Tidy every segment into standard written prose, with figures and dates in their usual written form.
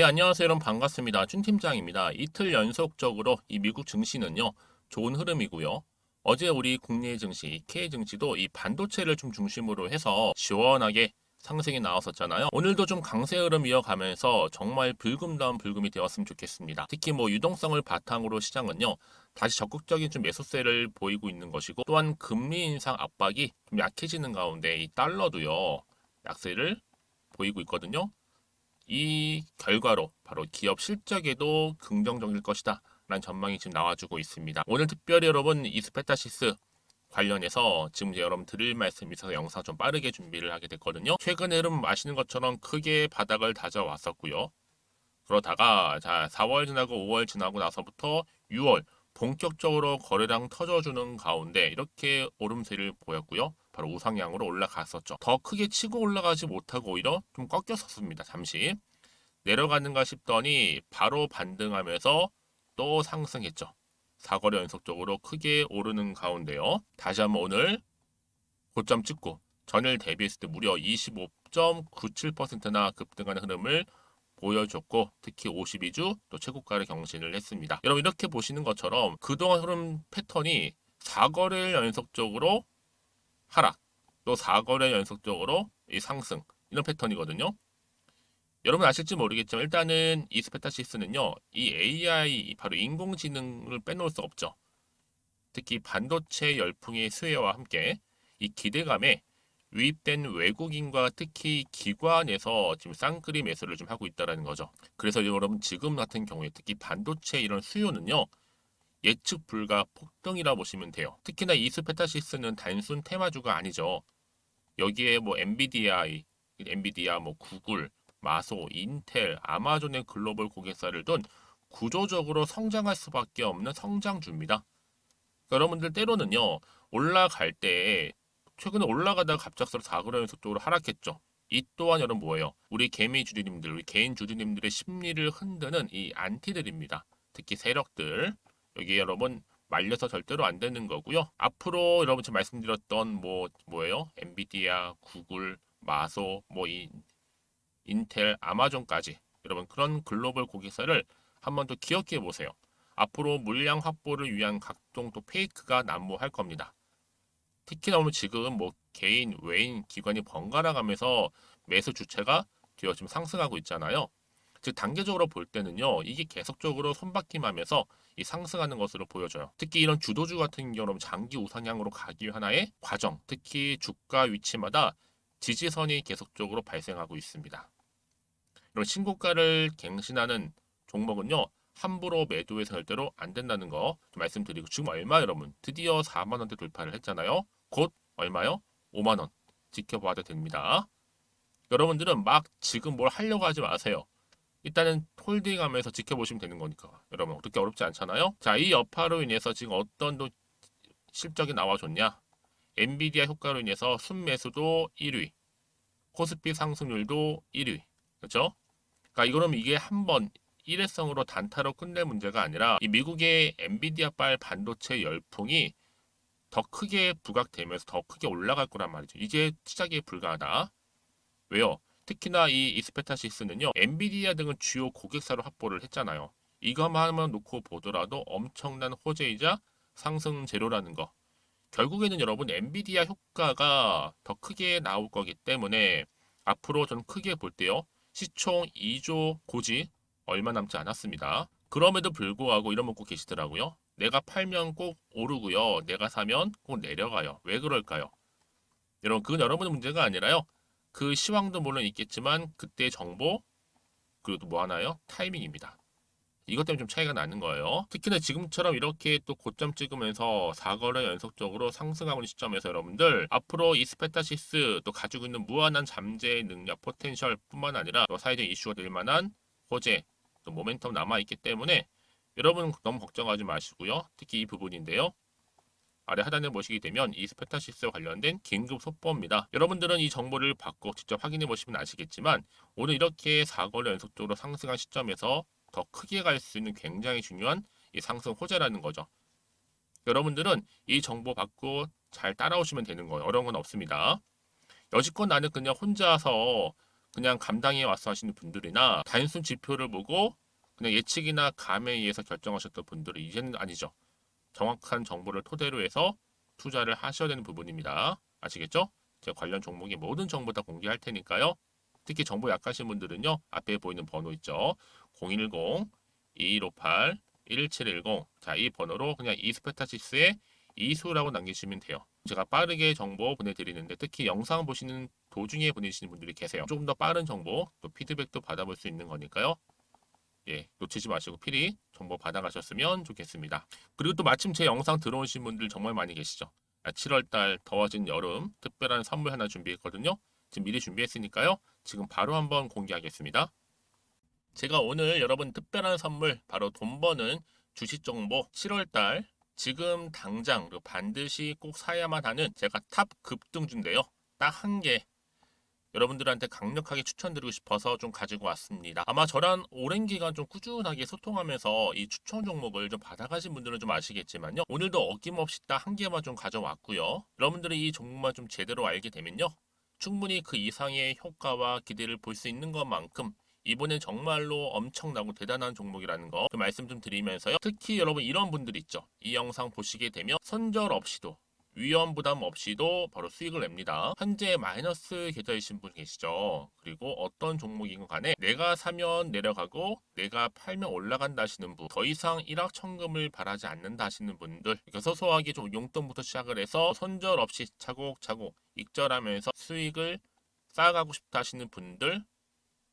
네, 안녕하세요. 여러분 반갑습니다. 준 팀장입니다. 이틀 연속적으로 이 미국 증시는요, 좋은 흐름이고요. 어제 우리 국내 증시, K 증시도 이 반도체를 좀 중심으로 해서 시원하게 상승이 나왔었잖아요. 오늘도 좀 강세 흐름 이어가면서 정말 불금다운 불금이 되었으면 좋겠습니다. 특히 뭐 유동성을 바탕으로 시장은요, 다시 적극적인 좀 매수세를 보이고 있는 것이고, 또한 금리 인상 압박이 좀 약해지는 가운데 이 달러도요, 약세를 보이고 있거든요. 이 결과로 바로 기업 실적에도 긍정적일 것이다 라는 전망이 지금 나와주고 있습니다. 오늘 특별히 여러분 이스페타시스 관련해서 지금 이제 여러분 드릴 말씀이 있어서 영상 좀 빠르게 준비를 하게 됐거든요. 최근에 여러분 아시는 것처럼 크게 바닥을 다져왔었고요. 그러다가 자 4월 지나고 5월 지나고 나서부터 6월 본격적으로 거래량 터져주는 가운데 이렇게 오름세를 보였고요. 바로 우상향으로 올라갔었죠. 더 크게 치고 올라가지 못하고 오히려 좀 꺾였었습니다. 잠시. 내려가는가 싶더니 바로 반등하면서 또 상승했죠. 4거래 연속적으로 크게 오르는 가운데요. 다시 한번 오늘 고점 찍고 전일 대비했을 때 무려 25.97%나 급등하는 흐름을 보여줬고 특히 52주 또 최고가를 경신을 했습니다. 여러분 이렇게 보시는 것처럼 그동안 흐름 패턴이 4거래 연속적으로 하락 또 4거래 연속적으로 이 상승 이런 패턴이거든요. 여러분 아실지 모르겠지만 일단은 이 스페타시스는요. 이 AI 바로 인공지능을 빼놓을 수 없죠. 특히 반도체 열풍의 수혜와 함께 이 기대감에 유입된 외국인과 특히 기관에서 지금 쌍끌이 매수를 좀 하고 있다는 거죠. 그래서 여러분 지금 같은 경우에 특히 반도체 이런 수요는요. 예측 불가 폭등이라 보시면 돼요. 특히나 이 스페타시스는 단순 테마주가 아니죠. 여기에 뭐 엔비디아, 뭐 구글, 마소, 인텔, 아마존의 글로벌 고객사를 둔 구조적으로 성장할 수밖에 없는 성장주입니다. 여러분들 때로는요 올라갈 때 최근에 올라가다가 갑작스레 4거래 연속적으로 하락했죠. 이 또한 여러분 뭐예요? 우리 개미 주주님들, 우리 개인 주주님들의 심리를 흔드는 이 안티들입니다. 특히 세력들 여기 여러분 말려서 절대로 안 되는 거고요. 앞으로 여러분 지금 말씀드렸던 뭐예요? 엔비디아, 구글, 마소, 인텔, 아마존까지 여러분 그런 글로벌 고객사를 한번 더 기억해 보세요. 앞으로 물량 확보를 위한 각종 또 페이크가 난무할 겁니다. 특히나 오늘 지금 뭐 개인, 외인, 기관이 번갈아 가면서 매수 주체가 되어 지금 상승하고 있잖아요. 즉 단계적으로 볼 때는요, 이게 계속적으로 손바뀜하면서 이 상승하는 것으로 보여져요. 특히 이런 주도주 같은 경우는 장기 우상향으로 가기 위한 하나의 과정, 특히 주가 위치마다 지지선이 계속적으로 발생하고 있습니다. 이런 신고가를 갱신하는 종목은요, 함부로 매도해서 절대로 안 된다는 거 좀 말씀드리고 지금 얼마 여러분 드디어 4만 원대 돌파를 했잖아요. 곧 얼마요? 5만 원 지켜봐도 됩니다. 여러분들은 막 지금 뭘 하려고 하지 마세요. 일단은 홀딩하면서 지켜보시면 되는 거니까 여러분 어떻게 어렵지 않잖아요. 자, 이 여파로 인해서 지금 어떤 또 실적이 나와줬냐? 엔비디아 효과로 인해서 순매수도 1위, 코스피 상승률도 1위. 그렇죠? 그러니까 이거는 이게 한번 일회성으로 단타로 끝낼 문제가 아니라 이 미국의 엔비디아발 반도체 열풍이 더 크게 부각되면서 더 크게 올라갈 거란 말이죠. 이제 시작에 불과하다. 왜요? 특히나 이 이스페타시스는요, 엔비디아 등은 주요 고객사로 확보를 했잖아요. 이거만 하면 놓고 보더라도 엄청난 호재이자 상승 재료라는 거. 결국에는 여러분 엔비디아 효과가 더 크게 나올 거기 때문에 앞으로 저는 크게 볼 때요. 시총 2조 고지 얼마 남지 않았습니다. 그럼에도 불구하고 이런 먹고 계시더라고요. 내가 팔면 꼭 오르고요. 내가 사면 꼭 내려가요. 왜 그럴까요? 여러분 그건 여러분의 문제가 아니라요. 그 시황도 물론 있겠지만 그때 정보 그리고 또 뭐 하나요? 타이밍입니다. 이것 때문에 좀 차이가 나는 거예요. 특히나 지금처럼 이렇게 또 고점 찍으면서 4거래 연속적으로 상승하고 있는 시점에서 여러분들 앞으로 이스페타시스 또 가지고 있는 무한한 잠재 능력 포텐셜 뿐만 아니라 또 사회적 이슈가 될 만한 호재 또 모멘텀 남아있기 때문에 여러분 너무 걱정하지 마시고요. 특히 이 부분인데요. 아래 하단에 보시게 되면 이스페타시스와 관련된 긴급 속보입니다. 여러분들은 이 정보를 받고 직접 확인해 보시면 아시겠지만 오늘 이렇게 4거래 연속적으로 상승한 시점에서 더 크게 갈 수 있는 굉장히 중요한 이 상승 호재라는 거죠. 여러분들은 이 정보 받고 잘 따라오시면 되는 거예요. 어려운 건 없습니다. 여지껏 나는 그냥 혼자서 그냥 감당해 왔어 하시는 분들이나 단순 지표를 보고 그냥 예측이나 감에 의해서 결정하셨던 분들은 이제는 아니죠. 정확한 정보를 토대로 해서 투자를 하셔야 되는 부분입니다. 아시겠죠? 제가 관련 종목의 모든 정보 다 공개할 테니까요. 특히 정보 약하신 분들은요. 앞에 보이는 번호 있죠. 010-2158-1710. 자, 이 번호로 그냥 이스페타시스의 이수라고 남기시면 돼요. 제가 빠르게 정보 보내드리는데 특히 영상 보시는 도중에 보내시는 분들이 계세요. 조금 더 빠른 정보, 또 피드백도 받아볼 수 있는 거니까요. 예, 놓치지 마시고 필히 정보 받아가셨으면 좋겠습니다. 그리고 또 마침 제 영상 들어오신 분들 정말 많이 계시죠. 7월달 더워진 여름 특별한 선물 하나 준비했거든요. 지금 미리 준비했으니까요. 지금 바로 한번 공개하겠습니다. 제가 오늘 여러분 특별한 선물 바로 돈 버는 주식 정보 7월달 지금 당장 그리고 반드시 꼭 사야만 하는 제가 탑 급등주인데요. 딱 한 개 여러분들한테 강력하게 추천드리고 싶어서 좀 가지고 왔습니다. 아마 저랑 오랜 기간 좀 꾸준하게 소통하면서 이 추천 종목을 좀 받아가신 분들은 좀 아시겠지만요. 오늘도 어김없이 딱 한 개만 좀 가져왔고요. 여러분들이 이 종목만 좀 제대로 알게 되면요. 충분히 그 이상의 효과와 기대를 볼 수 있는 것만큼 이번엔 정말로 엄청나고 대단한 종목이라는 거 말씀 좀 드리면서요. 특히 여러분 이런 분들 있죠. 이 영상 보시게 되면 손절 없이도 위험 부담 없이도 바로 수익을 냅니다. 현재 마이너스 계좌이신 분 계시죠? 그리고 어떤 종목이건 간에 내가 사면 내려가고 내가 팔면 올라간다 하시는 분, 더 이상 일확천금을 바라지 않는다 하시는 분들, 그러니까 소소하게 좀 용돈부터 시작을 해서 손절 없이 차곡차곡 익절하면서 수익을 쌓아가고 싶다 하시는 분들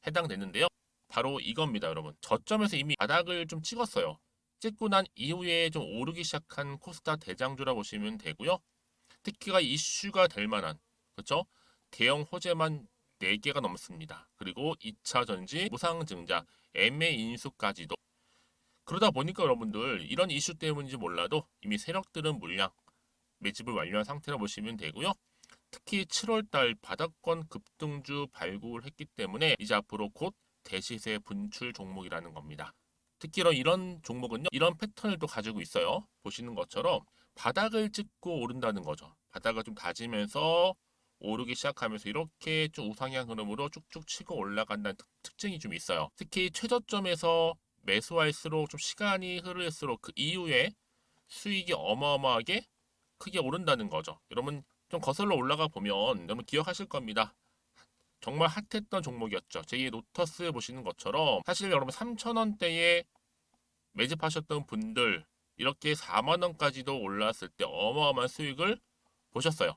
해당되는데요. 바로 이겁니다, 여러분. 저점에서 이미 바닥을 좀 찍었어요. 찍고 난 이후에 좀 오르기 시작한 코스닥 대장주라 보시면 되고요. 특히가 이슈가 될 만한 그렇죠? 대형 호재만 4개가 넘습니다. 그리고 2차 전지, 무상증자, MA 인수까지도. 그러다 보니까 여러분들 이런 이슈 때문인지 몰라도 이미 세력들은 물량 매집을 완료한 상태라 보시면 되고요. 특히 7월달 바닥권 급등주 발굴을 했기 때문에 이제 앞으로 곧 대시세 분출 종목이라는 겁니다. 특히 이런 종목은요, 이런 패턴을 또 가지고 있어요. 보시는 것처럼 바닥을 찍고 오른다는 거죠. 바닥을 좀 다지면서 오르기 시작하면서 이렇게 좀 우상향 흐름으로 쭉쭉 치고 올라간다는 특징이 좀 있어요. 특히 최저점에서 매수할수록 좀 시간이 흐를수록 그 이후에 수익이 어마어마하게 크게 오른다는 거죠. 여러분 좀 거슬러 올라가 보면 여러분 기억하실 겁니다. 정말 핫했던 종목이었죠. 제2의 로터스 보시는 것처럼 사실 여러분 3,000원대에 매집하셨던 분들 이렇게 4만 원까지도 올랐을 때 어마어마한 수익을 보셨어요.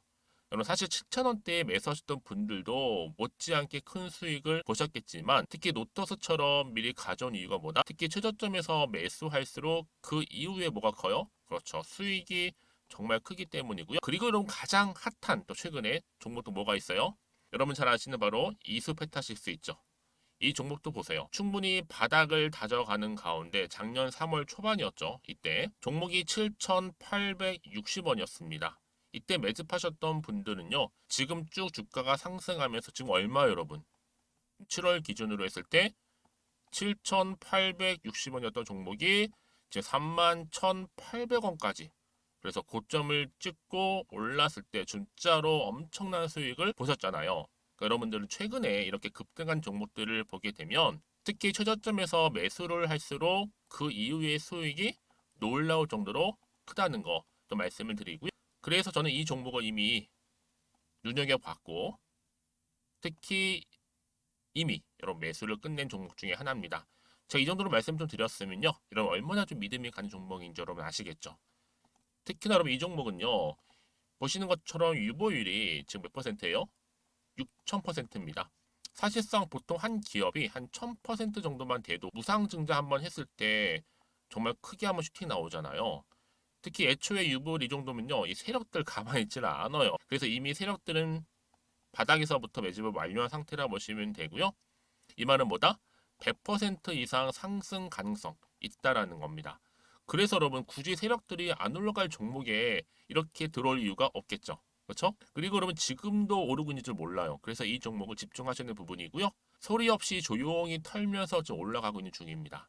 여러분 사실 7,000원대에 매수하셨던 분들도 못지않게 큰 수익을 보셨겠지만 특히 노터스처럼 미리 가져온 이유가 뭐다? 특히 최저점에서 매수할수록 그 이후에 뭐가 커요? 그렇죠. 수익이 정말 크기 때문이고요. 그리고 여러분 가장 핫한 또 최근에 종목도 뭐가 있어요? 여러분 잘 아시는 바로 이수페타시스 있죠. 이 종목도 보세요. 충분히 바닥을 다져가는 가운데 작년 3월 초반이었죠. 이때 종목이 7,860원이었습니다. 이때 매집하셨던 분들은요. 지금 쭉 주가가 상승하면서 지금 얼마 여러분? 7월 기준으로 했을 때 7,860원이었던 종목이 이제 31,800원까지 그래서 고점을 찍고 올랐을 때 진짜로 엄청난 수익을 보셨잖아요. 그러니까 여러분들은 최근에 이렇게 급등한 종목들을 보게 되면 특히 최저점에서 매수를 할수록 그 이후의 수익이 놀라울 정도로 크다는 거 또 말씀을 드리고요. 그래서 저는 이 종목을 이미 눈여겨봤고 특히 이미 여러분 매수를 끝낸 종목 중에 하나입니다. 제가 이 정도로 말씀 좀 드렸으면요. 이런 얼마나 좀 믿음이 가는 종목인지 여러분 아시겠죠? 특히나 여러분 이 종목은요. 보시는 것처럼 유보율이 지금 몇 퍼센트예요? 6,000%입니다. 사실상 보통 한 기업이 한 1,000% 정도만 돼도 무상증자 한번 했을 때 정말 크게 한번 슈팅 나오잖아요. 특히 애초에 유보율 이 정도면요. 이 세력들 가만히 있지는 않아요. 그래서 이미 세력들은 바닥에서부터 매집을 완료한 상태라 보시면 되고요. 이 말은 뭐다? 100% 이상 상승 가능성 있다라는 겁니다. 그래서 여러분 굳이 세력들이 안 올라갈 종목에 이렇게 들어올 이유가 없겠죠. 그렇죠? 그리고 여러분 지금도 오르고 있는 줄 몰라요. 그래서 이 종목을 집중하시는 부분이고요. 소리 없이 조용히 털면서 지금 올라가고 있는 중입니다.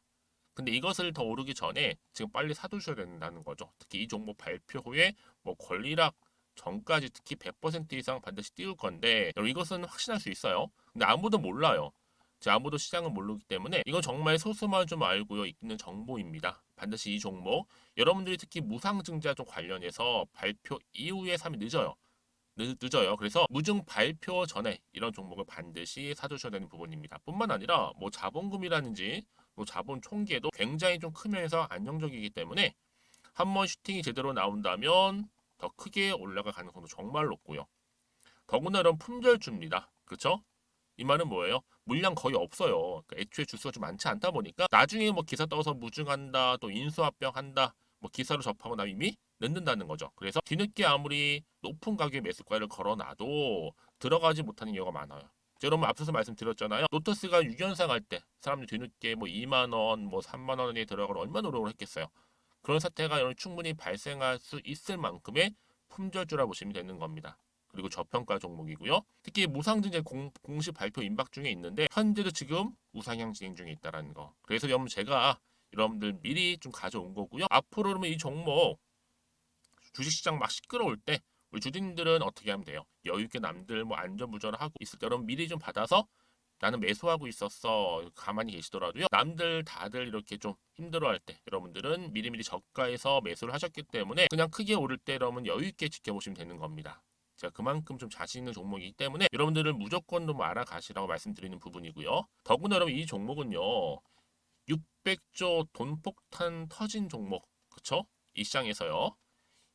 근데 이것을 더 오르기 전에 지금 빨리 사두셔야 된다는 거죠. 특히 이 종목 발표 후에 뭐 권리락 전까지 특히 100% 이상 반드시 띄울 건데 여러분 이것은 확신할 수 있어요. 근데 아무도 몰라요. 아무도 시장을 모르기 때문에 이건 정말 소수만 좀 알고 있는 정보입니다. 반드시 이 종목 여러분들이 특히 무상증자 좀 관련해서 발표 이후에 사면 늦어요. 늦어요. 그래서 무증 발표 전에 이런 종목을 반드시 사두셔야 되는 부분입니다. 뿐만 아니라 뭐 자본금이라든지 뭐 자본 총계도 굉장히 좀 크면서 안정적이기 때문에 한번 슈팅이 제대로 나온다면 더 크게 올라갈 가능성도 정말 높고요. 더구나 이런 품절주입니다. 그렇죠? 이 말은 뭐예요? 물량 거의 없어요. 그러니까 애초에 주수가 좀 많지 않다 보니까 나중에 뭐 기사 떠서 무증한다, 또 인수합병한다, 뭐 기사로 접하고 나면 이미 늦는다는 거죠. 그래서 뒤늦게 아무리 높은 가격의 매수가를 걸어놔도 들어가지 못하는 경우가 많아요. 여러분 앞서서 말씀드렸잖아요. 로터스가 6연상 할 때 사람들이 뒤늦게 뭐 2만 원, 뭐 3만 원에 들어가러 얼마나 노력을 했겠어요. 그런 사태가 충분히 발생할 수 있을 만큼의 품절주라 보시면 되는 겁니다. 그리고 저평가 종목이고요. 특히 무상증자 공식 발표 임박 중에 있는데 현재도 지금 우상향 진행 중에 있다는 거. 그래서 여러분 제가 여러분들 미리 좀 가져온 거고요. 앞으로 그러면 이 종목 주식시장 막 시끄러울 때 우리 주주님들은 어떻게 하면 돼요? 여유 있게 남들 뭐 안전부전을 하고 있을 때 여러분 미리 좀 받아서 나는 매수하고 있었어. 가만히 계시더라도요. 남들 다들 이렇게 좀 힘들어할 때 여러분들은 미리미리 저가에서 매수를 하셨기 때문에 그냥 크게 오를 때 여러분 여유 있게 지켜보시면 되는 겁니다. 제가 그만큼 좀 자신 있는 종목이기 때문에 여러분들은 무조건 좀 알아가시라고 말씀드리는 부분이고요. 더구나 여러분 이 종목은요. 600조 돈폭탄 터진 종목. 그쵸? 이 시장에서요.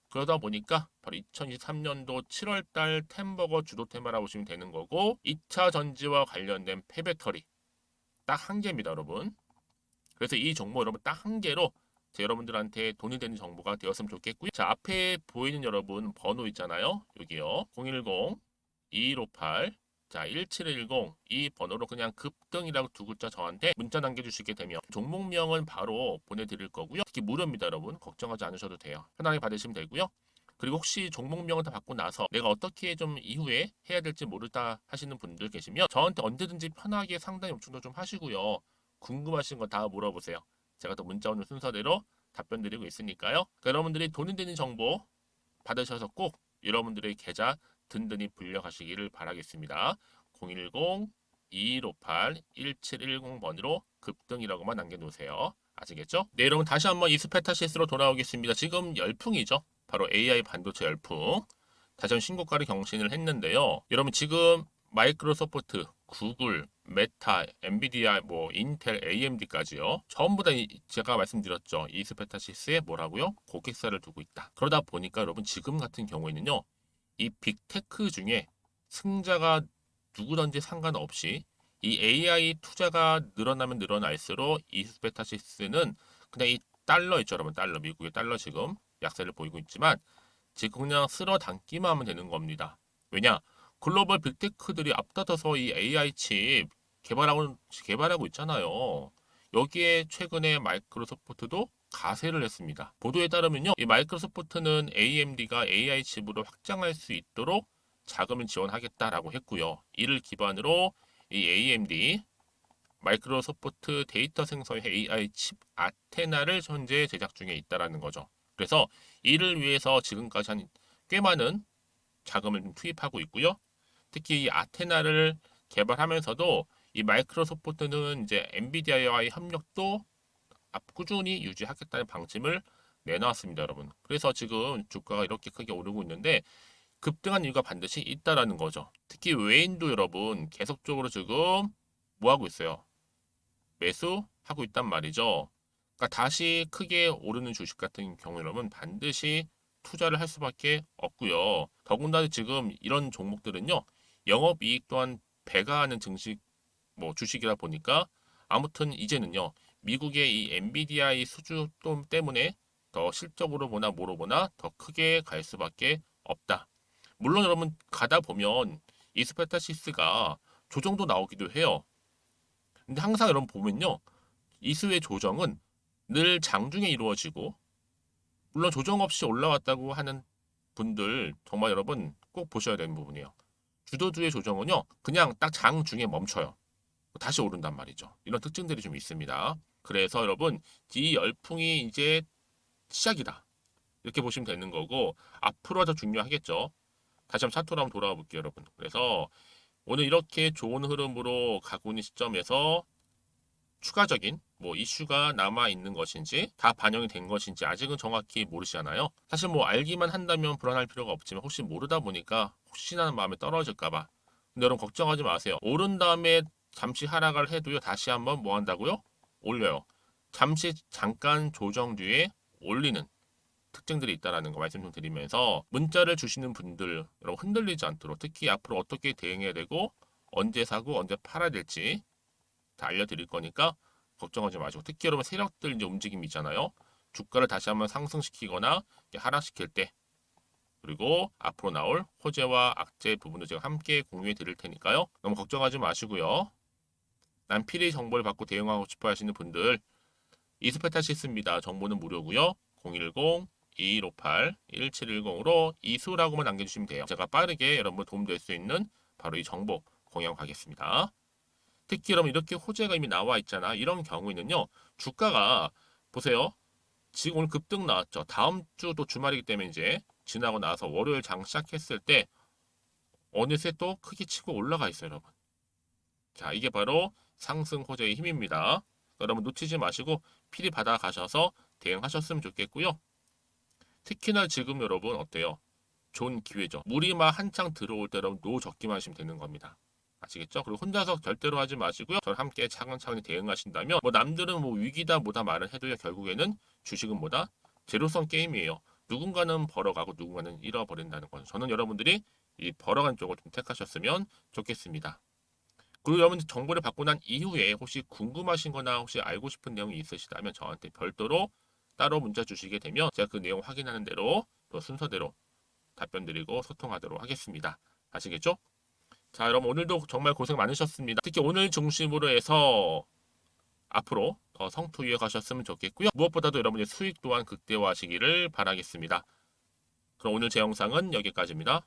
그러다 보니까 바로 2023년도 7월달 템버거 주도 테마라고 보시면 되는 거고 2차 전지와 관련된 폐배터리 딱 한 개입니다, 여러분. 그래서 이 정보 여러분 딱 한 개로 여러분들한테 돈이 되는 정보가 되었으면 좋겠고요. 자, 앞에 보이는 여러분 번호 있잖아요. 여기요. 010 2158 자, 1710 이 번호로 그냥 급등이라고 두 글자 저한테 문자 남겨주시게 되면 종목명은 바로 보내드릴 거고요. 특히 무료입니다, 여러분. 걱정하지 않으셔도 돼요. 편하게 받으시면 되고요. 그리고 혹시 종목명을 다 받고 나서 내가 어떻게 좀 이후에 해야 될지 모르다 하시는 분들 계시면 저한테 언제든지 편하게 상담 요청도 좀 하시고요. 궁금하신 거 다 물어보세요. 제가 또 문자 오는 순서대로 답변 드리고 있으니까요. 그러니까 여러분들이 돈이 되는 정보 받으셔서 꼭 여러분들의 계좌 든든히 불려가시기를 바라겠습니다. 010 2158 1710번으로 급등이라고만 남겨놓으세요. 아시겠죠? 네, 여러분 다시 한번 이스페타시스로 돌아오겠습니다. 지금 열풍이죠. 바로 AI 반도체 열풍. 다시 한번 신고가를 경신을 했는데요. 여러분 지금 마이크로소프트, 구글, 메타, 엔비디아, 뭐 인텔, AMD까지요. 전부 다 제가 말씀드렸죠. 이스페타시스에 뭐라고요? 고객사를 두고 있다. 그러다 보니까 여러분 지금 같은 경우에는요. 이 빅테크 중에 승자가 누구든지 상관없이 이 AI 투자가 늘어나면 늘어날수록 이스페타시스는 그냥 이 달러 있죠, 여러분. 달러, 미국의 달러 지금 약세를 보이고 있지만 지금 그냥 쓸어 담기만 하면 되는 겁니다. 왜냐? 글로벌 빅테크들이 앞다퉈서 이 AI 칩 개발하고 있잖아요. 여기에 최근에 마이크로소프트도 가세를 했습니다. 보도에 따르면요, 이 마이크로소프트는 AMD가 AI 칩으로 확장할 수 있도록 자금을 지원하겠다라고 했고요. 이를 기반으로 이 AMD 마이크로소프트 데이터 생성의 AI 칩 아테나를 현재 제작 중에 있다라는 거죠. 그래서 이를 위해서 지금까지 한 꽤 많은 자금을 투입하고 있고요. 특히 이 아테나를 개발하면서도 이 마이크로소프트는 이제 엔비디아와의 협력도 꾸준히 유지하겠다는 방침을 내놨습니다, 여러분. 그래서 지금 주가가 이렇게 크게 오르고 있는데 급등한 이유가 반드시 있다라는 거죠. 특히 외인도 여러분 계속적으로 지금 뭐 하고 있어요? 매수하고 있단 말이죠. 그러니까 다시 크게 오르는 주식 같은 경우 여러분 반드시 투자를 할 수밖에 없고요. 더군다나 지금 이런 종목들은요. 영업이익 또한 배가하는 증식 뭐 주식이다 보니까 아무튼 이제는요. 미국의 이 엔비디아의 수주 때문에 더 실적으로 보나 뭐로 보나 더 크게 갈 수밖에 없다. 물론 여러분 가다 보면 이스페타시스가 조정도 나오기도 해요. 근데 항상 여러분 보면요. 이수의 조정은 늘 장중에 이루어지고 물론 조정 없이 올라왔다고 하는 분들 정말 여러분 꼭 보셔야 되는 부분이에요. 주도주의 조정은요. 그냥 딱 장중에 멈춰요. 다시 오른단 말이죠. 이런 특징들이 좀 있습니다. 그래서 여러분 이 열풍이 이제 시작이다. 이렇게 보시면 되는 거고 앞으로 더 중요하겠죠. 다시 한번 차트로 한번 돌아와 볼게요, 여러분. 그래서 오늘 이렇게 좋은 흐름으로 가고 있는 시점에서 추가적인 이슈가 남아 있는 것인지 다 반영이 된 것인지 아직은 정확히 모르시잖아요. 사실 알기만 한다면 불안할 필요가 없지만 혹시 모르다 보니까 혹시나 하는 마음에 떨어질까봐. 근데 여러분 걱정하지 마세요. 오른 다음에 잠시 하락을 해도요. 다시 한번 뭐 한다고요? 올려요. 잠시 잠깐 조정 뒤에 올리는 특징들이 있다라는 거 말씀 좀 드리면서 문자를 주시는 분들 여러분 흔들리지 않도록 특히 앞으로 어떻게 대응해야 되고 언제 사고 언제 팔아야 될지 다 알려드릴 거니까 걱정하지 마시고 특히 여러분 세력들 이제 움직임이 있잖아요. 주가를 다시 한번 상승시키거나 하락시킬 때 그리고 앞으로 나올 호재와 악재 부분도 제가 함께 공유해 드릴 테니까요. 너무 걱정하지 마시고요. 난 필히 정보를 받고 대응하고 싶어 하시는 분들 이스페타시 있습니다. 정보는 무료고요. 010-2158-1710으로 이수라고만 남겨주시면 돼요. 제가 빠르게 여러분 도움될 수 있는 바로 이 정보 공유하겠습니다. 특히 여러분 이렇게 호재가 이미 나와 있잖아. 이런 경우에는요. 주가가 보세요. 지금 오늘 급등 나왔죠. 다음 주도 주말이기 때문에 이제 지나고 나서 월요일 장 시작했을 때 어느새 또 크게 치고 올라가 있어요, 여러분. 자, 이게 바로 상승 호재의 힘입니다. 여러분 놓치지 마시고 필히 받아가셔서 대응하셨으면 좋겠고요. 특히나 지금 여러분 어때요? 좋은 기회죠. 물이 막 한창 들어올 때 여러분 노 적기만 하시면 되는 겁니다. 아시겠죠? 그리고 혼자서 절대로 하지 마시고요. 저랑 함께 차근차근히 대응하신다면 남들은 위기다 뭐다 말을 해도요. 결국에는 주식은 뭐다? 제로섬 게임이에요. 누군가는 벌어가고 누군가는 잃어버린다는 거죠. 저는 여러분들이 이 벌어간 쪽을 좀 택하셨으면 좋겠습니다. 그리고 여러분 정보를 받고 난 이후에 혹시 궁금하신 거나 혹시 알고 싶은 내용이 있으시다면 저한테 별도로 따로 문자 주시게 되면 제가 그 내용 확인하는 대로 또 순서대로 답변 드리고 소통하도록 하겠습니다. 아시겠죠? 자, 여러분 오늘도 정말 고생 많으셨습니다. 특히 오늘 중심으로 해서 앞으로 더 성투 이어가셨으면 좋겠고요. 무엇보다도 여러분의 수익 또한 극대화하시기를 바라겠습니다. 그럼 오늘 제 영상은 여기까지입니다.